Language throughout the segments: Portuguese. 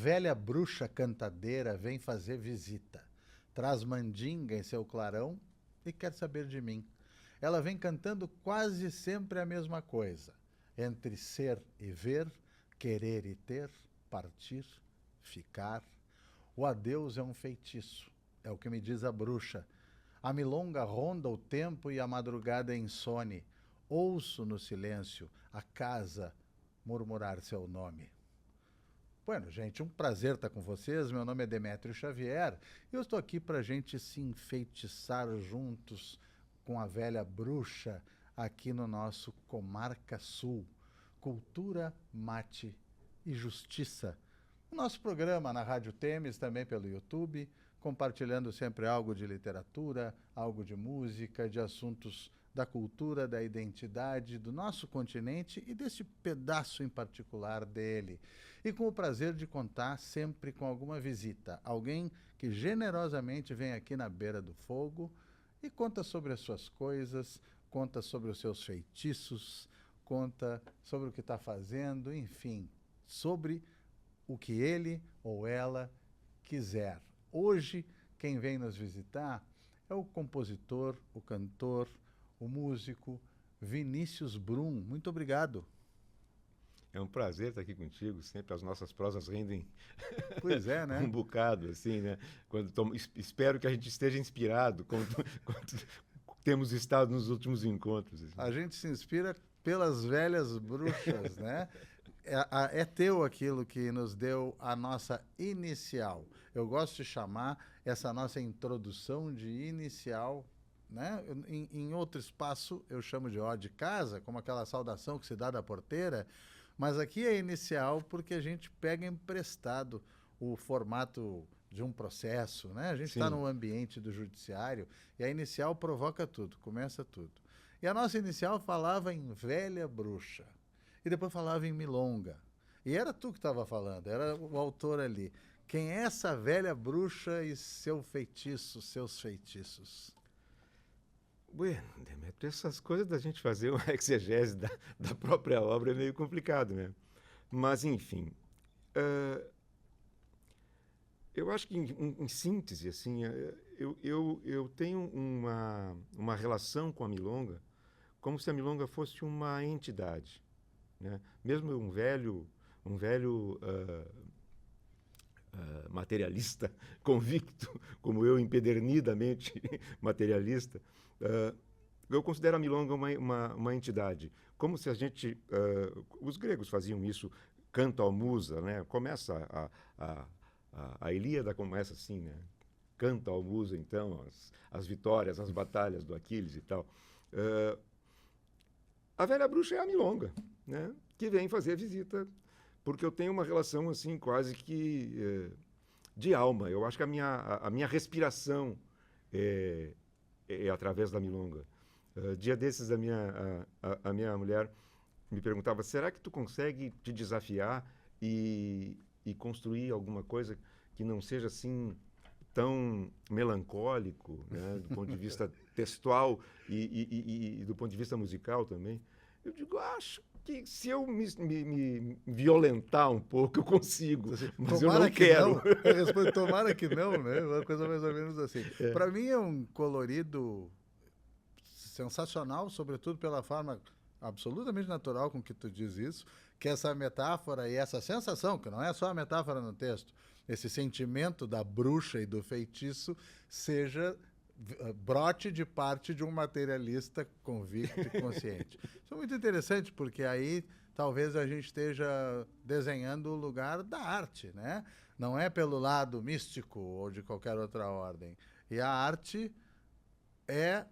velha bruxa cantadeira vem fazer visita. Traz mandinga em seu clarão e quer saber de mim. Ela vem cantando quase sempre a mesma coisa. Entre ser e ver, querer e ter, partir, ficar. O adeus é um feitiço, é o que me diz a bruxa. A milonga ronda o tempo e a madrugada é insone. Ouço no silêncio a casa murmurar seu nome. Bueno, gente, um prazer estar com vocês. Meu nome é Demétrio Xavier e eu estou aqui para a gente se enfeitiçar juntos com a velha bruxa aqui no nosso Comarca Sul. Cultura, mate e justiça. O nosso programa na Rádio Temes, também pelo YouTube, compartilhando sempre algo de literatura, algo de música, de assuntos da cultura, da identidade do nosso continente e desse pedaço em particular dele. E com o prazer de contar sempre com alguma visita, alguém que generosamente vem aqui na beira do fogo e conta sobre as suas coisas, conta sobre os seus feitiços, conta sobre o que está fazendo, enfim, sobre o que ele ou ela quiser. Hoje, quem vem nos visitar é o compositor, o cantor, o músico Vinícius Brum. Muito obrigado. É um prazer estar aqui contigo. Sempre as nossas prosas rendem Pois é, né? um bocado, assim, né? Espero que a gente esteja inspirado, como temos estado nos últimos encontros. Assim. A gente se inspira pelas velhas bruxas, né? É teu aquilo que nos deu a nossa inicial. Eu gosto de chamar essa nossa introdução de inicial, né? Em outro espaço eu chamo de ó de casa, como aquela saudação que se dá da porteira, mas aqui é inicial porque a gente pega emprestado o formato de um processo, né? A gente está no ambiente do judiciário e a inicial provoca tudo, começa tudo. E a nossa inicial falava em velha bruxa. E depois falava em milonga. E era tu que estava falando, era o autor ali. Quem é essa velha bruxa e seu feitiço, seus feitiços? Bueno, Demetrio, essas coisas da gente fazer uma exegese da própria obra é meio complicado, né? Mas, enfim, eu acho que, em síntese, assim, eu tenho uma relação com a milonga como se a milonga fosse uma entidade. Né? Mesmo um velho materialista convicto, como eu, empedernidamente materialista, eu considero a milonga uma entidade. Como se a gente... os gregos faziam isso, canto ao musa, né? Começa a Ilíada começa assim, né? Canta ao musa, então, as vitórias, as batalhas do Aquiles e tal. A velha bruxa é a milonga, né? Que vem fazer visita, porque eu tenho uma relação assim quase que de alma. Eu acho que a minha respiração é através da milonga. Dia desses a minha mulher me perguntava: será que tu consegue te desafiar e construir alguma coisa que não seja assim tão melancólico, né, do ponto de vista textual e do ponto de vista musical também? Eu digo, acho que se eu me violentar um pouco, eu consigo, mas eu não quero. Não. Eu respondo, tomara que não, né? Uma coisa mais ou menos assim. Para mim é um colorido sensacional, sobretudo pela forma absolutamente natural com que tu diz isso, que essa metáfora e essa sensação, que não é só a metáfora no texto, esse sentimento da bruxa e do feitiço brote de parte de um materialista convicto e consciente. Isso é muito interessante, porque aí talvez a gente esteja desenhando o lugar da arte, né? Não é pelo lado místico ou de qualquer outra ordem. E a arte é...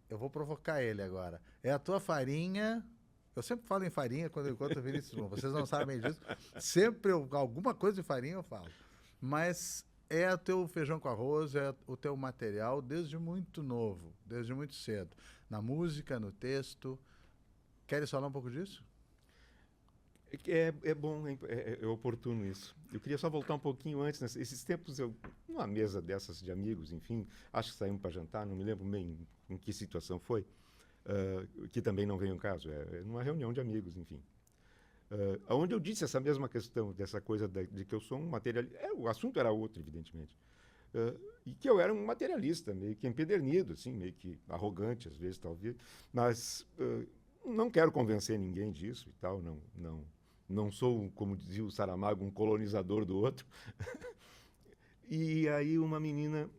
Eu vou provocar ele agora. É a tua farinha... Eu sempre falo em farinha quando eu encontro o Vinícius Brum. Vocês não sabem disso. Sempre alguma coisa de farinha eu falo. Mas é o teu feijão com arroz, é o teu material desde muito novo, desde muito cedo. Na música, no texto. Queres falar um pouco disso? É bom, é oportuno isso. Eu queria só voltar um pouquinho antes. Esses tempos, numa mesa dessas de amigos, enfim, acho que saímos para jantar, não me lembro bem em que situação foi, que também não veio um caso, numa reunião de amigos, enfim. onde eu disse essa mesma questão, dessa coisa de que eu sou um materialista. O assunto era outro, evidentemente. E que eu era um materialista, meio que empedernido, assim, meio que arrogante, às vezes, talvez. Mas não quero convencer ninguém disso e tal. Não sou, como dizia o Saramago, um colonizador do outro. E aí uma amiga,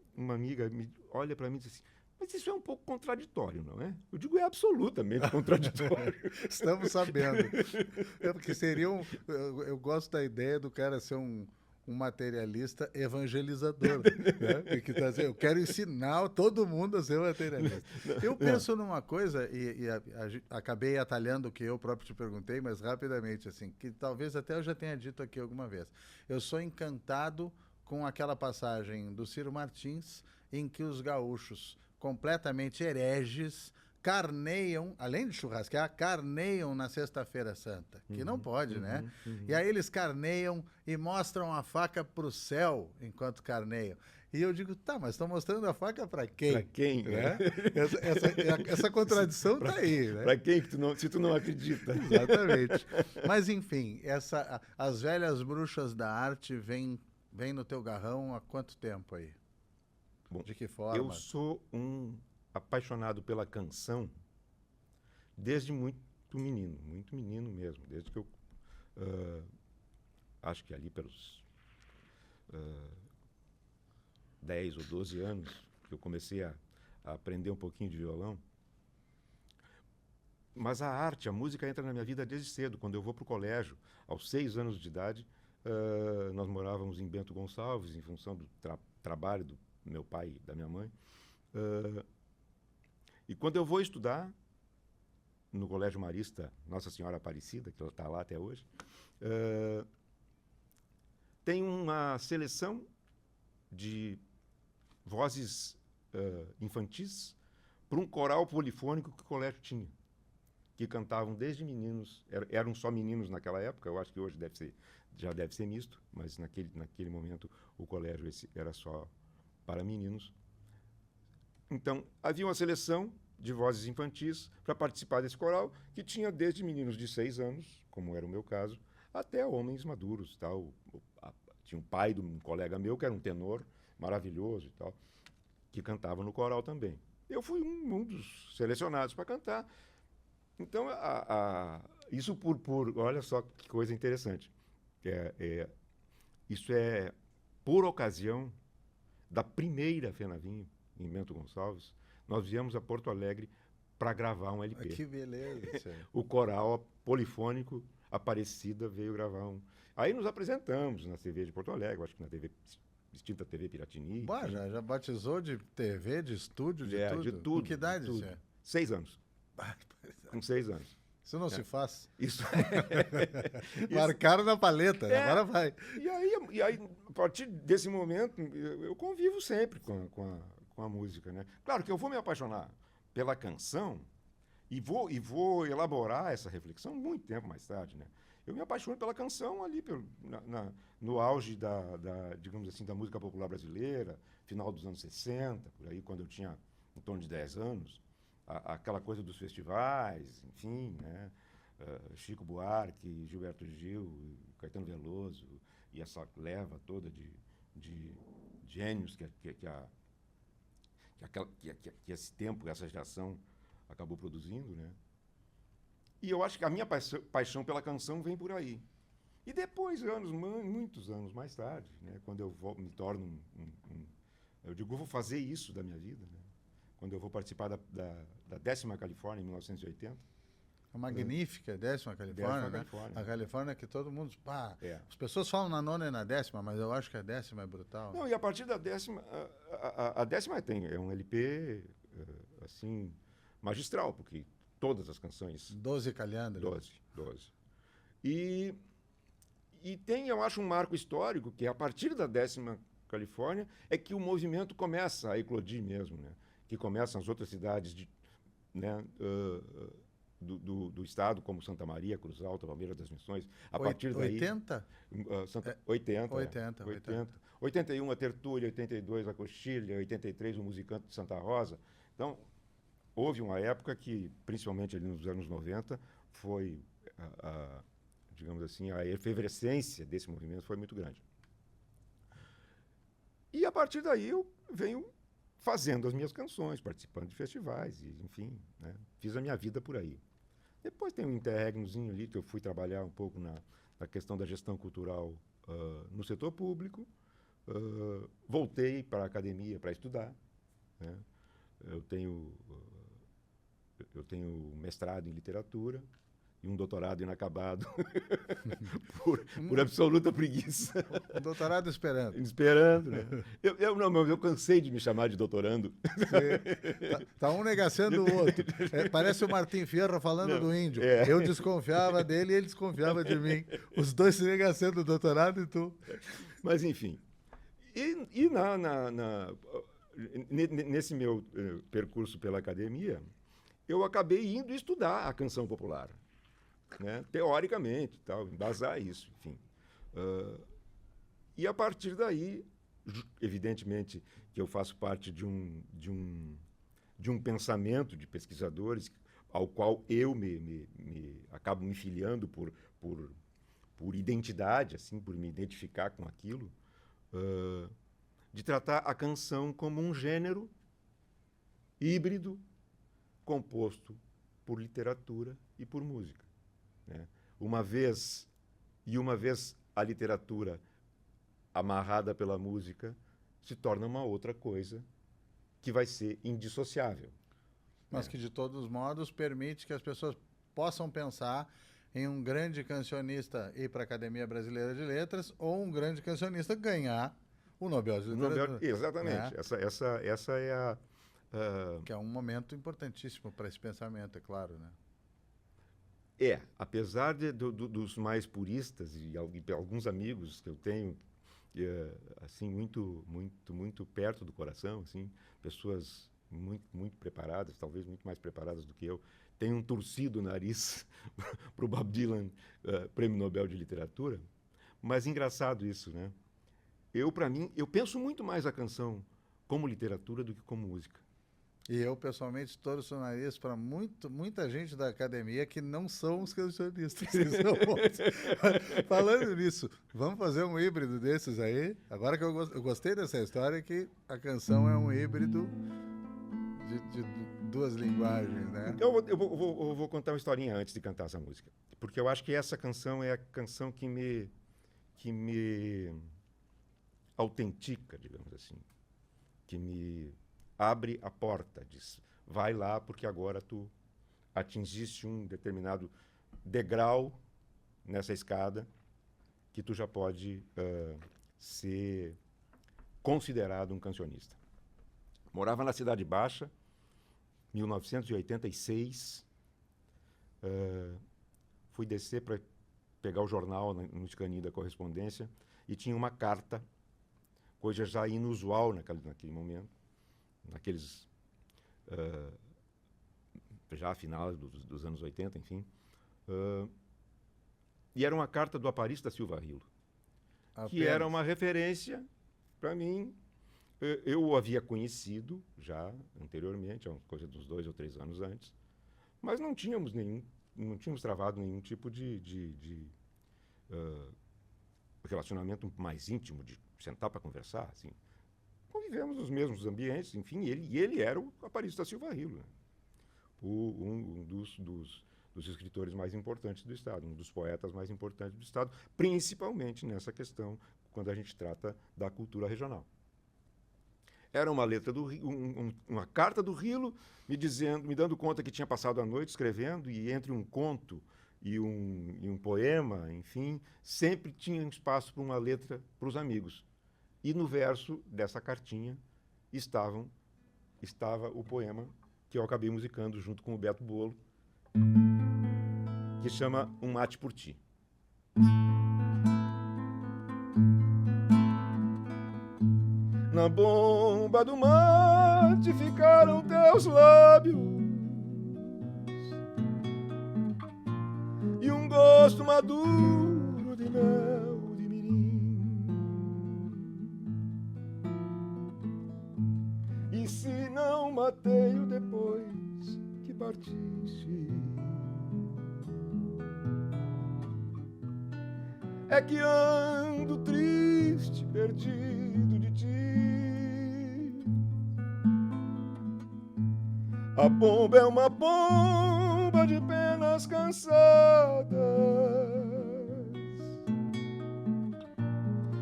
olha para mim e diz assim: mas isso é um pouco contraditório, não é? Eu digo, é absolutamente contraditório. Estamos sabendo. Porque seria eu gosto da ideia do cara ser um materialista evangelizador, né? Que tá dizendo, eu quero ensinar todo mundo a ser materialista. Eu penso numa coisa, acabei atalhando o que eu próprio te perguntei, mas rapidamente, assim, que talvez até eu já tenha dito aqui alguma vez. Eu sou encantado com aquela passagem do Ciro Martins, em que os gaúchos, completamente hereges, carneiam, além de churrasquear, carneiam na Sexta-feira Santa, que não pode, né? E aí eles carneiam e mostram a faca pro céu enquanto carneiam. E eu digo, tá, mas estão mostrando a faca para quem? Para quem? Né? Essa contradição tá aí, né? Para quem se tu não acredita? Exatamente. Mas enfim, as velhas bruxas da arte vêm no teu garrão há quanto tempo aí? Bom, de que forma? Eu sou um apaixonado pela canção desde muito menino mesmo, desde que eu acho que ali pelos 10 ou 12 anos que eu comecei a aprender um pouquinho de violão. Mas a arte, a música entra na minha vida desde cedo. Quando eu vou para o colégio, aos 6 anos de idade, nós morávamos em Bento Gonçalves, em função do trabalho do meu pai e da minha mãe. E quando eu vou estudar no Colégio Marista Nossa Senhora Aparecida, que ela está lá até hoje, tem uma seleção de vozes infantis para um coral polifônico que o colégio tinha, que cantavam desde meninos, eram só meninos naquela época, eu acho que hoje já deve ser misto, mas naquele momento o colégio era só para meninos. Então, havia uma seleção de vozes infantis para participar desse coral, que tinha desde meninos de 6 anos, como era o meu caso, até homens maduros. Tal. Tinha um pai de um colega meu, que era um tenor maravilhoso e tal, que cantava no coral também. Eu fui um dos selecionados para cantar. Então, isso olha só que coisa interessante. Isso é por ocasião da primeira Fenavinho, em Bento Gonçalves. Nós viemos a Porto Alegre para gravar um LP. Que beleza! O coral polifônico Aparecida veio gravar um. Aí nos apresentamos na TV de Porto Alegre, acho que na TV, extinta TV Piratini. Bah, já batizou de TV, de estúdio, de tudo? De tudo. Com que idade isso é? 6 anos. Com 6 anos. Isso não se faz. Isso. Marcaram na paleta, agora vai. E aí, a partir desse momento, eu convivo sempre com a música, né? Claro que eu vou me apaixonar pela canção e vou elaborar essa reflexão muito tempo mais tarde, né? Eu me apaixono pela canção ali, no auge digamos assim, da música popular brasileira, final dos anos 60, por aí, quando eu tinha em torno de 10 anos. Aquela coisa dos festivais, enfim, né? Chico Buarque, Gilberto Gil, Caetano Veloso, e essa leva toda de gênios que esse tempo, essa geração acabou produzindo, né? E eu acho que a minha paixão pela canção vem por aí. E depois, muitos anos mais tarde, né? Quando eu me torno eu digo, eu vou fazer isso da minha vida, né? Quando eu vou participar da 10ª Califórnia, em 1980. A magnífica 10ª Califórnia, né? Califórnia. A Califórnia que todo mundo... As pessoas falam na 9ª e na 10ª, mas eu acho que a 10ª é brutal. Não, e a partir da 10ª... A 10ª é um LP, assim, magistral, porque todas as canções... 12 calhandras. 12. E tem, eu acho, um marco histórico, que a partir da 10ª Califórnia é que o movimento começa a eclodir mesmo, né? Que começam as outras cidades né, do estado, como Santa Maria, Cruz Alta, Palmeiras das Missões. A partir daí... 80? 80. 81 a Tertúlia, 82 a Coxilha, 83 o Musicante de Santa Rosa. Então, houve uma época que, principalmente ali nos anos 90, foi, digamos assim, a efervescência desse movimento foi muito grande. E a partir daí eu venho fazendo as minhas canções, participando de festivais, e, enfim, né, fiz a minha vida por aí. Depois tem um interregnozinho ali que eu fui trabalhar um pouco na questão da gestão cultural no setor público. Voltei para a academia para estudar, né? Eu tenho mestrado em literatura e um doutorado inacabado por absoluta preguiça. Um doutorado esperando. Esperando, né? Eu cansei de me chamar de doutorando. Tá um negaciando o outro. Parece o Martim Fierro falando do índio. Eu desconfiava dele e ele desconfiava de mim. Os dois se negaciando o doutorado e tu. Mas, enfim. Nesse meu percurso pela academia, eu acabei indo estudar a canção popular, né? Teoricamente, tal, embasar isso, enfim. E a partir daí, evidentemente que eu faço parte de um pensamento de pesquisadores ao qual eu acabo me filiando por identidade, assim, por me identificar com aquilo, de tratar a canção como um gênero híbrido composto por literatura e por música, né? Uma vez a literatura amarrada pela música se torna uma outra coisa que vai ser indissociável. Mas que, de todos os modos, permite que as pessoas possam pensar em um grande cancionista ir para a Academia Brasileira de Letras ou um grande cancionista ganhar o Nobel de Literatura. Exatamente. Essa é a... Que é um momento importantíssimo para esse pensamento, é claro, né? Apesar dos mais puristas e alguns amigos que eu tenho, assim, muito perto do coração, assim, pessoas muito preparadas, talvez muito mais preparadas do que eu, tenham torcido o nariz para o Bob Dylan, Prêmio Nobel de Literatura. Mas engraçado isso, né? Para mim, eu penso muito mais a canção como literatura do que como música. E eu, pessoalmente, torço o nariz para muita gente da academia que não são os cancionistas. Falando nisso, vamos fazer um híbrido desses aí? Agora que eu gostei dessa história, que a canção é um híbrido de duas linguagens, né? Então, eu vou contar uma historinha antes de cantar essa música. Porque eu acho que essa canção é a canção que me autentica, digamos assim. Que me abre a porta, diz, vai lá porque agora tu atingiste um determinado degrau nessa escada que tu já pode ser considerado um cancionista. Morava na Cidade Baixa, 1986, fui descer para pegar o jornal no escaninho da correspondência e tinha uma carta, coisa já inusual naquele momento, já a final dos anos 80, enfim. E era uma carta do Aparício da Silva Rilo, que era uma referência para mim. Eu o havia conhecido já anteriormente, coisa dos 2 ou 3 anos antes, mas não tínhamos travado nenhum tipo de relacionamento mais íntimo, de sentar para conversar, assim. Convivemos nos mesmos ambientes, enfim, ele era o Aparício da Silva Rilo, né? Um dos escritores mais importantes do Estado, um dos poetas mais importantes do Estado, principalmente nessa questão, quando a gente trata da cultura regional. Era uma letra uma carta do Rilo me dando conta que tinha passado a noite escrevendo, e entre um conto e um poema, enfim, sempre tinha espaço para uma letra para os amigos. E no verso dessa cartinha estava o poema que eu acabei musicando junto com o Beto Bolo, que chama Um Mate por Ti. Na bomba do mate ficaram teus lábios e um gosto maduro de mel de mirim. E se não matei-o depois que partiste, é que ando triste, perdido de ti. A bomba é uma bomba de penas cansadas,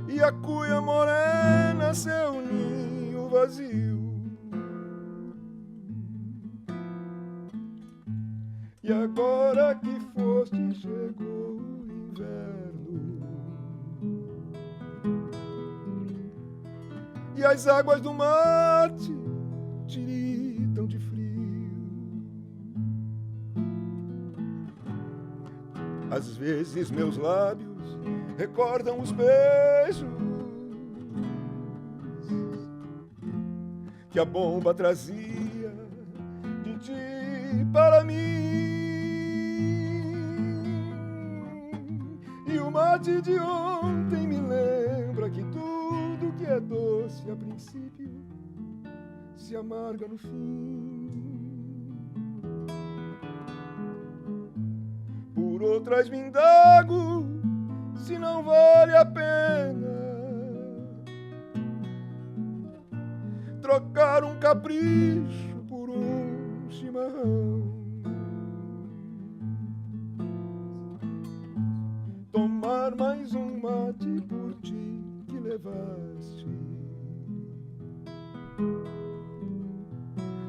e a cuia morena seu ninho vazio. E agora que foste, chegou o inverno, e as águas do mar te tiritam de frio. Às vezes meus lábios recordam os beijos que a bomba trazia de ti para mim. E o mate de ontem me lembra que tudo que é doce a princípio se amarga no fim. Por outras me indago se não vale a pena trocar um capricho por um chimarrão, tomar mais um mate por ti que levaste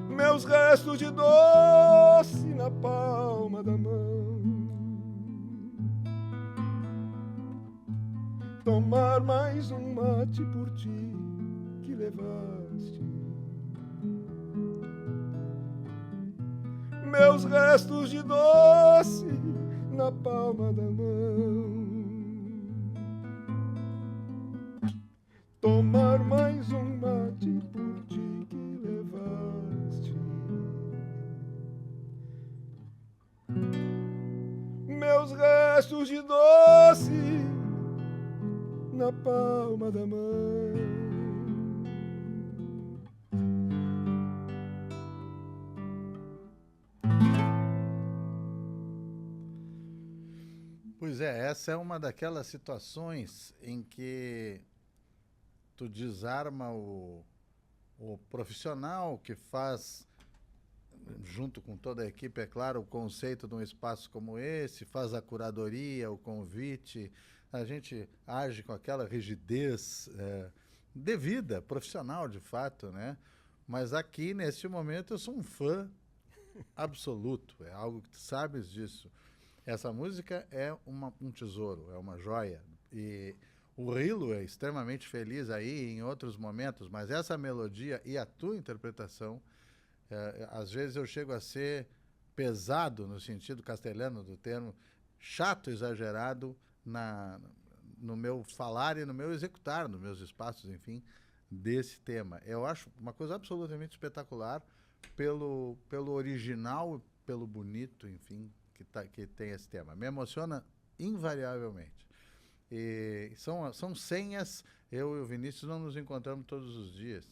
meus restos de doce na palma da mão, tomar mais um mate por ti que levaste meus restos de doce na palma da mão, tomar mais um mate por ti que levaste meus restos de doce na palma da mão. Pois é, essa é uma daquelas situações em que tu desarma o profissional que faz, junto com toda a equipe, é claro, o conceito de um espaço como esse, faz a curadoria, o convite, a gente age com aquela rigidez devida, profissional de fato, né? Mas aqui, neste momento, eu sou um fã absoluto, é algo que tu sabes disso. Essa música é um tesouro, é uma joia. E o Rilo é extremamente feliz aí em outros momentos, mas essa melodia e a tua interpretação, às vezes eu chego a ser pesado, no sentido castelhano do termo, chato, exagerado no meu falar e no meu executar, nos meus espaços, enfim, desse tema. Eu acho uma coisa absolutamente espetacular pelo original, pelo bonito, enfim, que tem esse tema. Me emociona invariavelmente. E são senhas, eu e o Vinícius não nos encontramos todos os dias,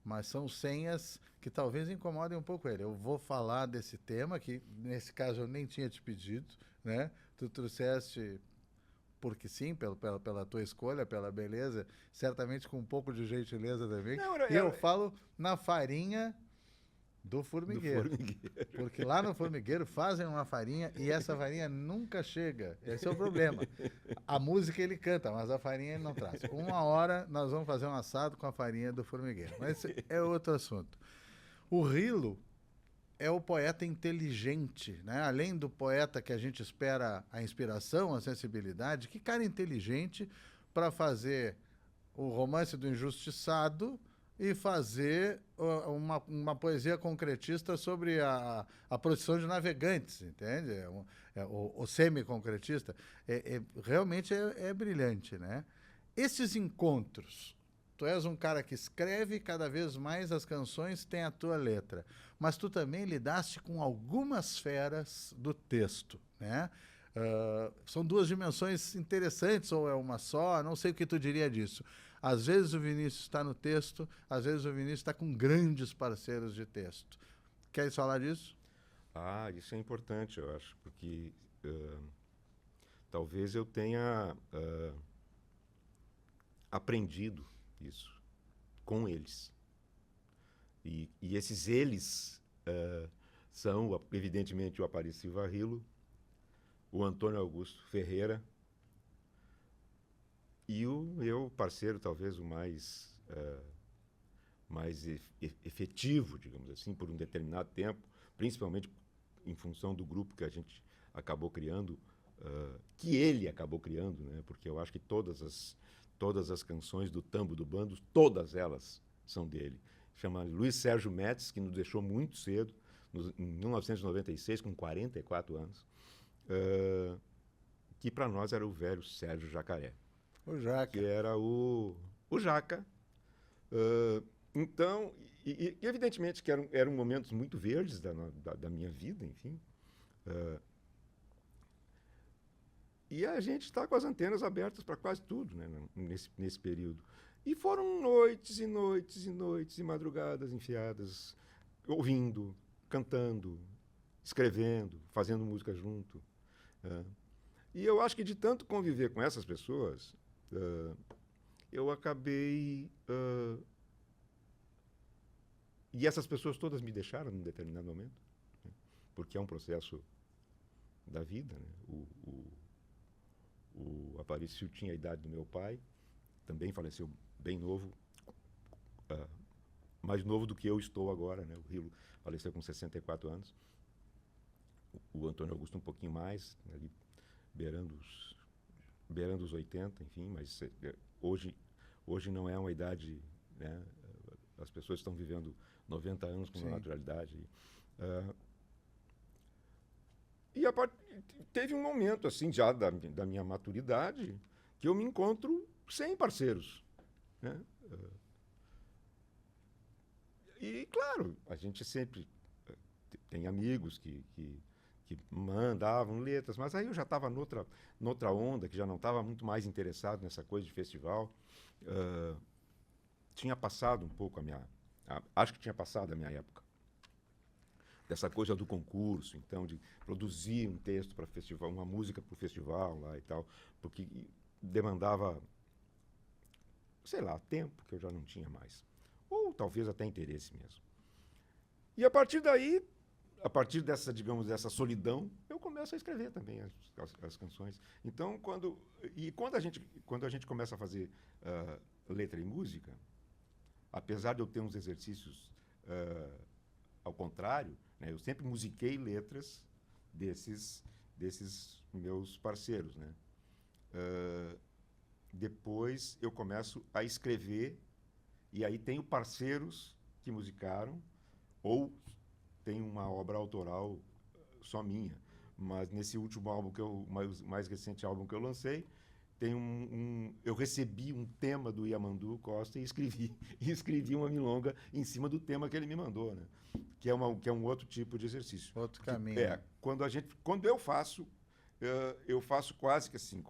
mas são senhas que talvez incomodem um pouco ele. Eu vou falar desse tema, que nesse caso eu nem tinha te pedido, né? Tu trouxeste porque sim, pela tua escolha, pela beleza, certamente com um pouco de gentileza também. Não, eu falo na farinha do formigueiro. Porque lá no formigueiro fazem uma farinha e essa farinha nunca chega. Esse é o problema. A música ele canta, mas a farinha ele não traz. Uma hora nós vamos fazer um assado com a farinha do formigueiro. Mas esse é outro assunto. O Rilo é o poeta inteligente, né? Além do poeta que a gente espera a inspiração, a sensibilidade, que cara inteligente para fazer o Romance do Injustiçado e fazer uma poesia concretista sobre a procissão de navegantes, entende? O semi-concretista. Realmente é brilhante, né? Esses encontros, tu és um cara que escreve cada vez mais as canções, tem a tua letra, mas tu também lidaste com algumas feras do texto, né? São duas dimensões interessantes, ou é uma só, não sei o que tu diria disso. Às vezes o Vinícius está no texto, às vezes o Vinícius está com grandes parceiros de texto. Queres falar disso? Isso é importante, eu acho, porque talvez eu tenha aprendido isso com eles. E esses eles são, evidentemente, o Aparecido Varrilo, o Antônio Augusto Ferreira e o meu parceiro, talvez o mais efetivo, digamos assim, por um determinado tempo, principalmente em função do grupo que a gente acabou criando, que ele acabou criando, né? Porque eu acho que todas as canções do Tambo do Bando, todas elas são dele. Chama Luiz Sérgio Metz, que nos deixou muito cedo, em 1996, com 44 anos, que para nós era o velho Sérgio Jacaré. O Jaca. Que era o Jaca. Então, e evidentemente que eram momentos muito verdes da minha vida, enfim. E a gente está com as antenas abertas para quase tudo, né, nesse período. E foram noites e noites e noites e madrugadas enfiadas, ouvindo, cantando, escrevendo, fazendo música junto. E eu acho que de tanto conviver com essas pessoas, eu acabei... E essas pessoas todas me deixaram num determinado momento, né? Porque é um processo da vida, né? O Aparecido tinha a idade do meu pai, também faleceu bem novo, mais novo do que eu estou agora, né? O Rilo faleceu com 64 anos, o Antônio Augusto um pouquinho mais, ali beirando os 80, enfim, mas hoje não é uma idade, né? As pessoas estão vivendo 90 anos com uma naturalidade. E teve um momento, assim, já da minha maturidade, que eu me encontro sem parceiros, né? E, claro, a gente sempre tem amigos que mandavam letras, mas aí eu já estava noutra onda, que já não estava muito mais interessado nessa coisa de festival. Tinha passado um pouco acho que tinha passado a minha época dessa coisa do concurso, então, de produzir um texto para festival, uma música para o festival lá e tal, porque demandava, sei lá, tempo que eu já não tinha mais, ou talvez até interesse mesmo. E a partir daí, a partir dessa, digamos, dessa solidão, eu começo a escrever também as canções. Então, quando a gente começa a fazer letra e música, apesar de eu ter uns exercícios ao contrário, né, eu sempre musiquei letras desses meus parceiros, né? Depois eu começo a escrever e aí tenho parceiros que musicaram ou tem uma obra autoral só minha. Mas nesse último álbum mais recente álbum que eu lancei, tem eu recebi um tema do Yamandu Costa e escrevi uma milonga em cima do tema que ele me mandou, né? Que é um outro tipo de exercício. Outro caminho. Quando eu faço quase que assim,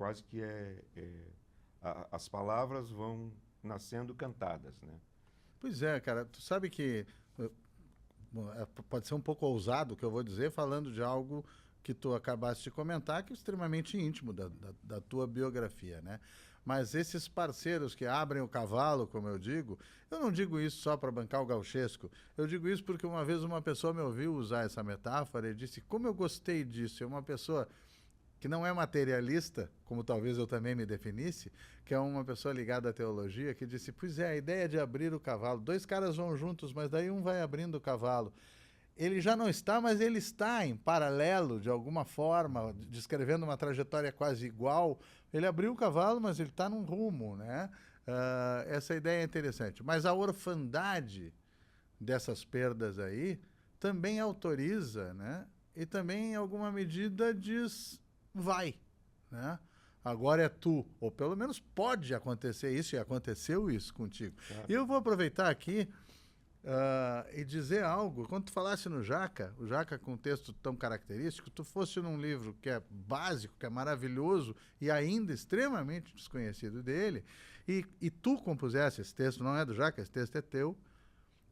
as palavras vão nascendo cantadas, né? Pois é, cara, tu sabe que pode ser um pouco ousado o que eu vou dizer, falando de algo que tu acabaste de comentar, que é extremamente íntimo da tua biografia, né? Mas esses parceiros que abrem o cavalo, como eu não digo isso só para bancar o gauchesco, eu digo isso porque uma vez uma pessoa me ouviu usar essa metáfora e disse, como eu gostei disso, é uma pessoa que não é materialista, como talvez eu também me definisse, que é uma pessoa ligada à teologia, que disse, pois é, a ideia de abrir o cavalo, dois caras vão juntos, mas daí um vai abrindo o cavalo. Ele já não está, mas ele está em paralelo, de alguma forma, descrevendo uma trajetória quase igual. Ele abriu o cavalo, mas ele está num rumo, né? Essa ideia é interessante. Mas a orfandade dessas perdas aí também autoriza, né? E também, em alguma medida, diz, vai, né? Agora é tu. Ou pelo menos pode acontecer isso, e aconteceu isso contigo. E eu vou aproveitar aqui e dizer algo. Quando tu falasse no Jaca, o Jaca com um texto tão característico, tu fosse num livro que é básico, que é maravilhoso e ainda extremamente desconhecido dele, e tu compusesse esse texto, não é do Jaca, esse texto é teu.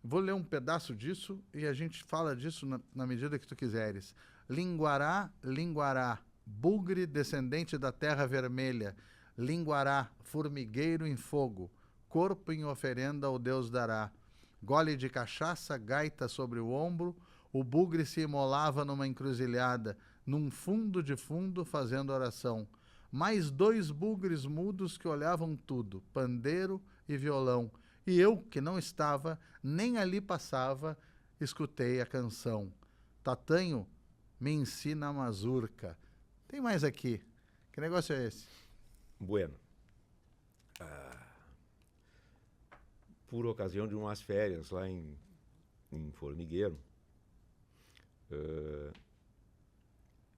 Vou ler um pedaço disso e a gente fala disso na medida que tu quiseres. Linguará, linguará, bugre descendente da terra vermelha, linguará, formigueiro em fogo, corpo em oferenda ao Deus dará. Gole de cachaça, gaita sobre o ombro, o bugre se imolava numa encruzilhada, num fundo de fundo fazendo oração. Mais 2 bugres mudos que olhavam tudo, pandeiro e violão. E eu, que não estava, nem ali passava, escutei a canção. Tatanho me ensina a mazurca. Tem mais aqui. Que negócio é esse? Bueno. Por ocasião de umas férias lá em Formigueiro,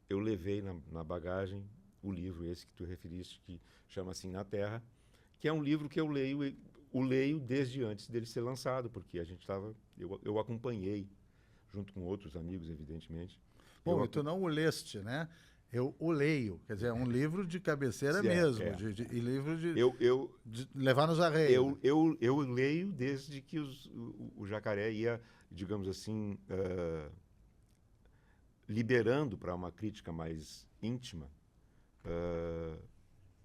eu levei na bagagem o livro esse que tu referiste, que chama Assim na Terra, que é um livro que eu leio desde antes dele ser lançado, porque eu acompanhei, junto com outros amigos, evidentemente. Bom, e tu não o leste, né? Eu o leio, quer dizer, é um livro de cabeceira mesmo, e livro de levar-nos a rei. Eu leio desde que o Jacaré ia, digamos assim, liberando para uma crítica mais íntima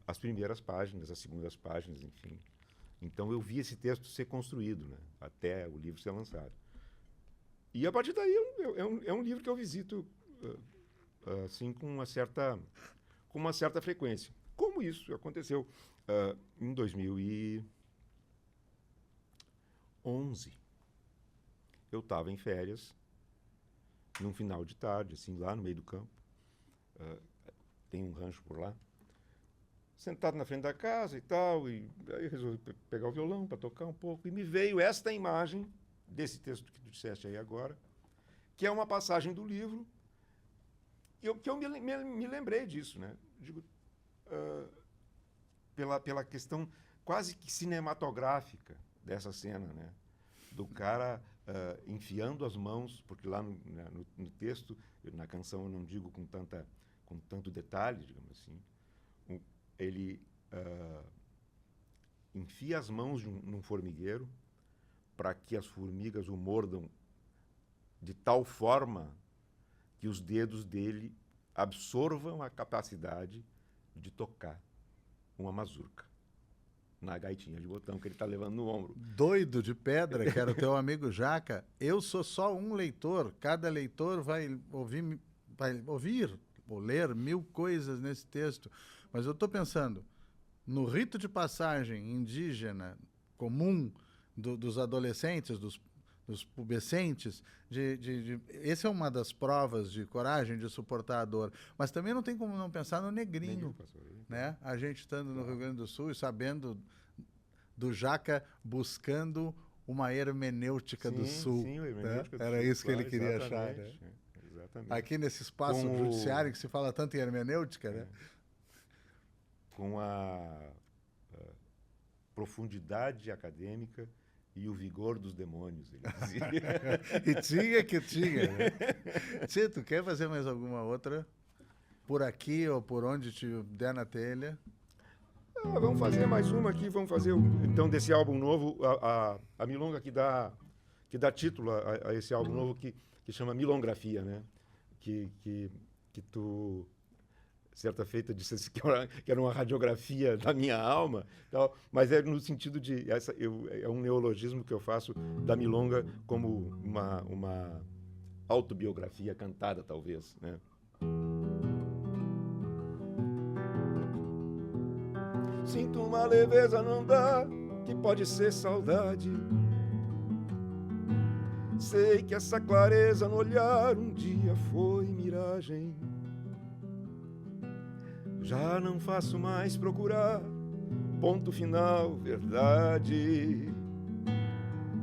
as primeiras páginas, as segundas páginas, enfim. Então eu vi esse texto ser construído, né, até o livro ser lançado. E a partir daí é um livro que eu visito assim com uma certa frequência. Como isso aconteceu em 2011. Eu estava em férias, num final de tarde, assim, lá no meio do campo. Tem um rancho por lá. Sentado na frente da casa e tal, e aí resolvi pegar o violão para tocar um pouco, e me veio esta imagem desse texto que tu disseste aí agora, que é uma passagem do livro, que eu me lembrei disso, né? Digo, pela questão quase que cinematográfica dessa cena, né? Do cara enfiando as mãos, porque lá no texto, na canção eu não digo com tanto detalhe, digamos assim, ele enfia as mãos num formigueiro para que as formigas o mordam de tal forma que os dedos dele absorvam a capacidade de tocar uma mazurca na gaitinha de botão que ele está levando no ombro. Doido de pedra, que era o teu amigo Jaca. Eu sou só um leitor. Cada leitor vai ouvir ou ler 1000 coisas nesse texto. Mas eu estou pensando, no rito de passagem indígena comum dos adolescentes, dos pubescentes, essa é uma das provas de coragem de suportar a dor. Mas também não tem como não pensar no negrinho, né? A gente estando no Rio Grande do Sul e sabendo do Jaca buscando uma hermenêutica do Sul. Sim, hermenêutica, né? Era isso que ele queria achar, né? Exatamente. Aqui nesse espaço judiciário que se fala tanto em hermenêutica, né? Com a profundidade acadêmica e o vigor dos demônios, ele E dizia. tinha, né? Tchê, tu quer fazer mais alguma outra? Por aqui ou por onde te der na telha? Vamos fazer mais uma aqui, vamos fazer, então, desse álbum novo, a milonga que dá título a esse álbum novo, que chama Milongrafia, né? Que tu... certa feita disse que era uma radiografia da minha alma, tal, mas é no sentido de... é um neologismo que eu faço da milonga como uma autobiografia cantada, talvez, né? Sinto uma leveza não dá, que pode ser saudade. Sei que essa clareza no olhar um dia foi miragem. Já não faço mais procurar ponto final, verdade.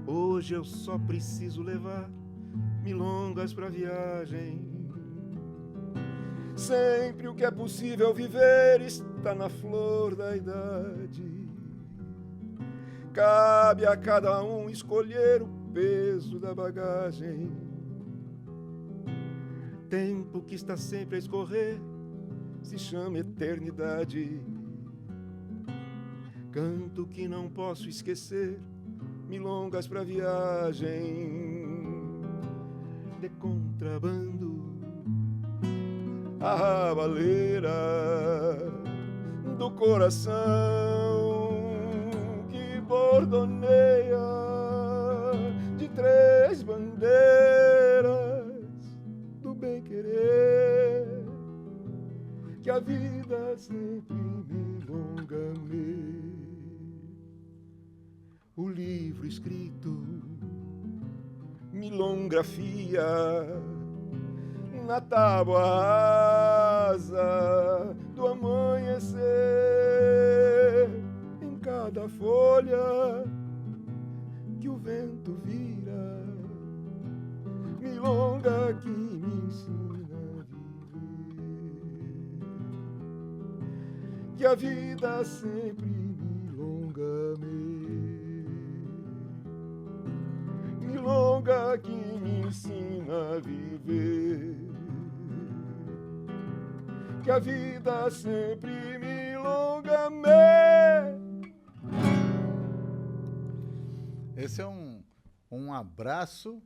Hoje eu só preciso levar milongas pra viagem. Sempre o que é possível viver está na flor da idade. Cabe a cada um escolher o peso da bagagem. Tempo que está sempre a escorrer se chama eternidade. Canto que não posso esquecer, milongas pra viagem. De contrabando, a rabaleira do coração que bordoneia de três bandeiras do bem-querer, que a vida sempre milonga-me. O livro escrito, milongrafia, na tábua rasa do amanhecer, em cada folha que o vento vira, milonga que me ensina a viver, que a vida sempre milonga-me, milonga que me ensina a viver, que a vida sempre milonga-me. Esse é um abraço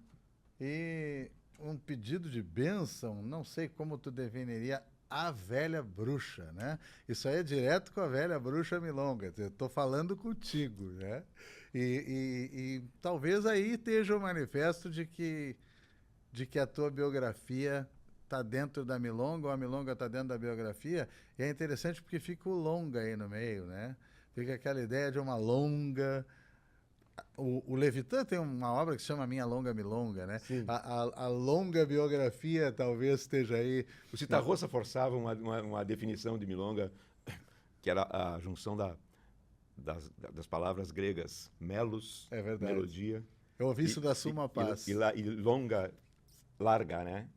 e um pedido de bênção, não sei como tu definiria a velha bruxa, né? Isso aí é direto com a velha bruxa milonga, eu tô falando contigo, né? E talvez aí esteja o manifesto de que a tua biografia está dentro da milonga, ou a milonga está dentro da biografia, e é interessante porque fica o longa aí no meio, né? Fica aquela ideia de uma longa. O Levitan tem uma obra que se chama Minha Longa Milonga, né? A longa biografia talvez esteja aí. O Citarroça forçava uma definição de milonga, que era a junção das palavras gregas melos, melodia. Eu ouvi isso da Suma Paz. E longa, larga, né?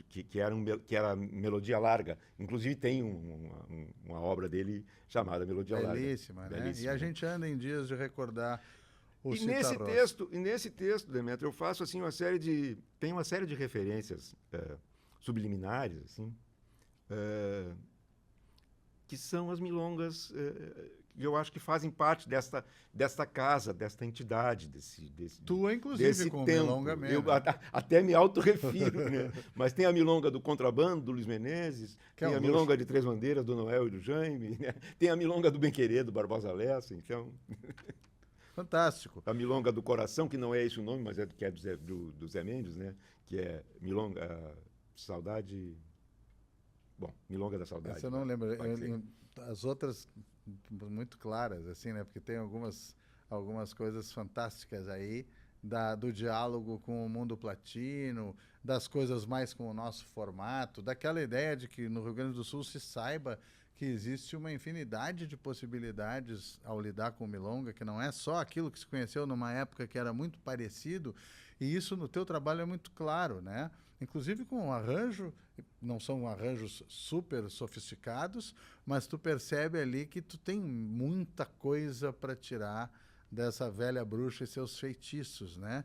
Que era melodia larga. Inclusive tem uma obra dele chamada Melodia Larga. Belíssima, né? E a gente anda em dias de recordar o E nesse texto, Demetrio, eu faço assim tem uma série de referências subliminares, assim, que são as milongas que eu acho que fazem parte desta casa, desta entidade, tua, inclusive, desse com tempo. milonga mesmo. Eu até me autorrefiro, né? Mas tem a milonga do contrabando, do Luiz Menezes, tem a milonga de Três Bandeiras, do Noel e do Jaime, né? Tem a milonga do Bem-Querer, do Barbosa Lessa, então... Fantástico. A milonga do coração, que não é esse o nome, mas que é do Zé Mendes, né? Que é milonga, saudade... Bom, milonga da saudade. Você não lembra? As outras muito claras, assim, né? Porque tem algumas coisas fantásticas aí do diálogo com o mundo platino, das coisas mais com o nosso formato, daquela ideia de que no Rio Grande do Sul se saiba que existe uma infinidade de possibilidades ao lidar com o milonga, que não é só aquilo que se conheceu numa época que era muito parecido, e isso no teu trabalho é muito claro, né? Inclusive com o arranjo, não são arranjos super sofisticados, mas tu percebe ali que tu tem muita coisa para tirar dessa velha bruxa e seus feitiços, né?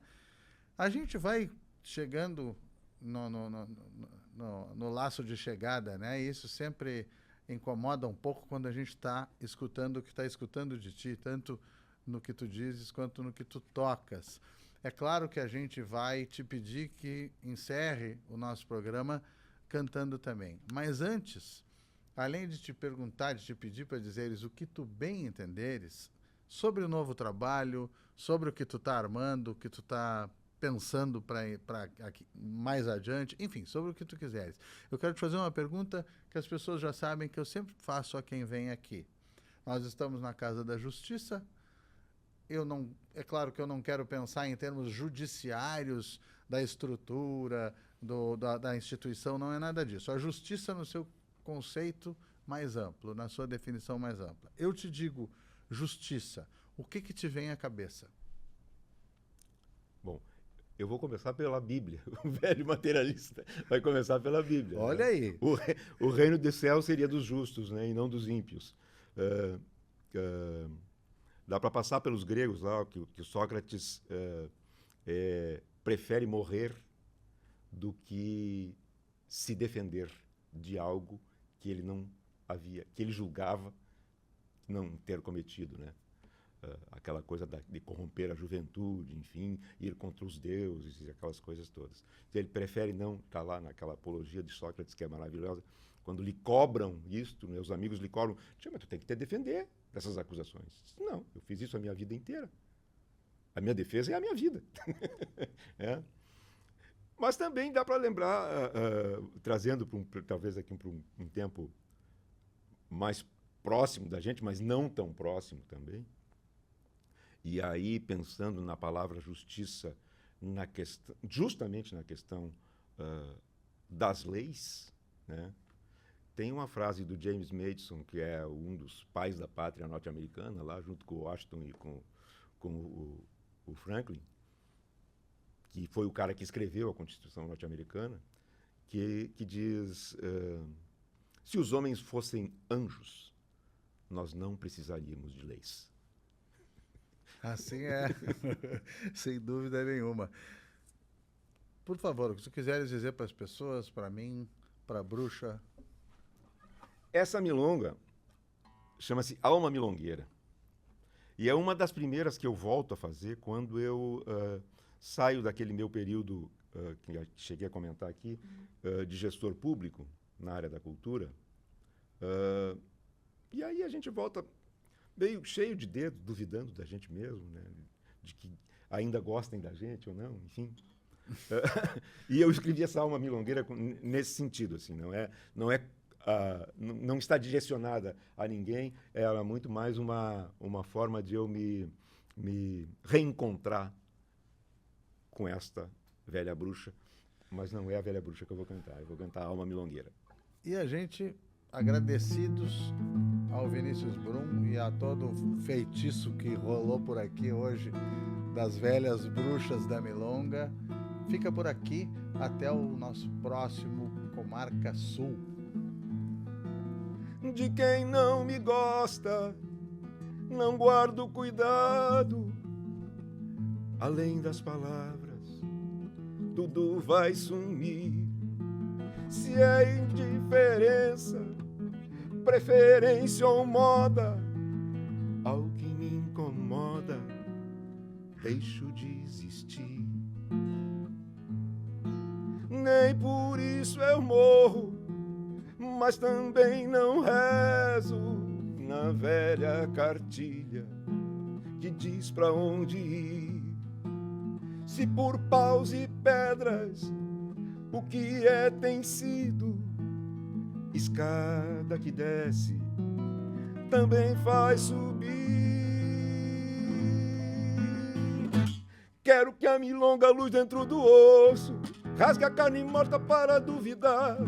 A gente vai chegando no laço de chegada, né? E isso sempre incomoda um pouco quando a gente está escutando o que está escutando de ti, tanto no que tu dizes quanto no que tu tocas. É claro que a gente vai te pedir que encerre o nosso programa cantando também. Mas antes, além de te perguntar, de te pedir para dizeres o que tu bem entenderes sobre o novo trabalho, sobre o que tu está armando, o que tu está pensando para mais adiante, enfim, sobre o que tu quiseres. Eu quero te fazer uma pergunta que as pessoas já sabem que eu sempre faço a quem vem aqui. Nós estamos na Casa da Justiça. É claro que eu não quero pensar em termos judiciários da estrutura, da instituição, não é nada disso. A justiça no seu conceito mais amplo, na sua definição mais ampla. Eu te digo justiça, o que te vem à cabeça? Bom, eu vou começar pela Bíblia. O velho materialista vai começar pela Bíblia. Olha, né? Aí. O reino do céu seria dos justos, né, e não dos ímpios. Dá para passar pelos gregos lá, que Sócrates prefere morrer do que se defender de algo que ele não havia, que ele julgava não ter cometido, né? aquela coisa de corromper a juventude, enfim, ir contra os deuses e aquelas coisas todas. Ele prefere não estar lá naquela apologia de Sócrates, que é maravilhosa, quando lhe cobram isto, meus amigos lhe cobram, mas tu tem que te defender dessas acusações. Não, eu fiz isso a minha vida inteira. A minha defesa é a minha vida. É. Mas também dá para lembrar, trazendo talvez aqui para um tempo mais próximo da gente, mas não tão próximo também. E aí, pensando na palavra justiça, justamente na questão das leis, né? Tem uma frase do James Madison, que é um dos pais da pátria norte-americana, lá junto com o Washington e com o Franklin, que foi o cara que escreveu a Constituição norte-americana, que diz, se os homens fossem anjos, nós não precisaríamos de leis. Assim é, sem dúvida nenhuma. Por favor, se quiseres dizer para as pessoas, para mim, para a bruxa... Essa milonga chama-se Alma Milongueira. E é uma das primeiras que eu volto a fazer quando eu saio daquele meu período, que eu cheguei a comentar aqui, de gestor público na área da cultura. E aí a gente volta meio cheio de dedos, duvidando da gente mesmo, né? De que ainda gostem da gente ou não, enfim. E eu escrevi essa Alma Milongueira nesse sentido, assim, não está direcionada a ninguém, ela é muito mais uma forma de eu me reencontrar com esta velha bruxa, mas não é a velha bruxa que eu vou cantar a Alma Milongueira. E a gente, agradecidos ao Vinícius Brum e a todo o feitiço que rolou por aqui hoje das velhas bruxas da milonga, fica por aqui até o nosso próximo Comarca Sul. De quem não me gosta, não guardo cuidado. Além das palavras, tudo vai sumir. Se é indiferença, preferência ou moda, ao que me incomoda, deixo de existir. Nem por isso eu morro, mas também não rezo na velha cartilha que diz pra onde ir. Se por paus e pedras o que é tem sido, escada que desce também faz subir. Quero que a milonga luz dentro do osso rasgue a carne morta para duvidar.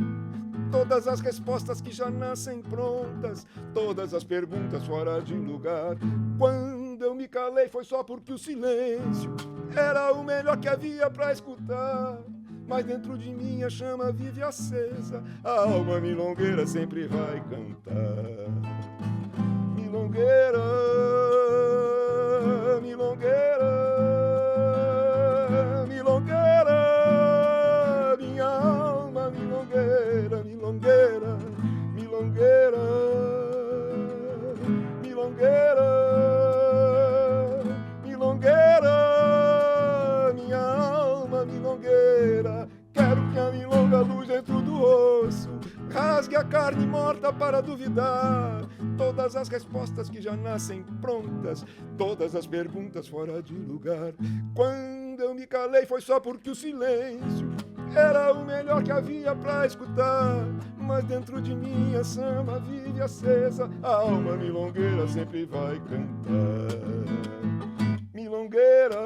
Todas as respostas que já nascem prontas, todas as perguntas fora de lugar. Quando eu me calei foi só porque o silêncio era o melhor que havia pra escutar. Mas dentro de mim a chama vive acesa, a alma milongueira sempre vai cantar. Milongueira, milongueira, milongueira, minha alma milongueira, milongueira, milongueira, milongueira, milongueira, minha alma milongueira. Quero que a milonga luz dentro do osso rasgue a carne morta para duvidar. Todas as respostas que já nascem prontas, todas as perguntas fora de lugar. Quando eu me calei foi só porque o silêncio era o melhor que havia pra escutar. Mas dentro de mim a chama vive acesa, a alma milongueira sempre vai cantar. Milongueira,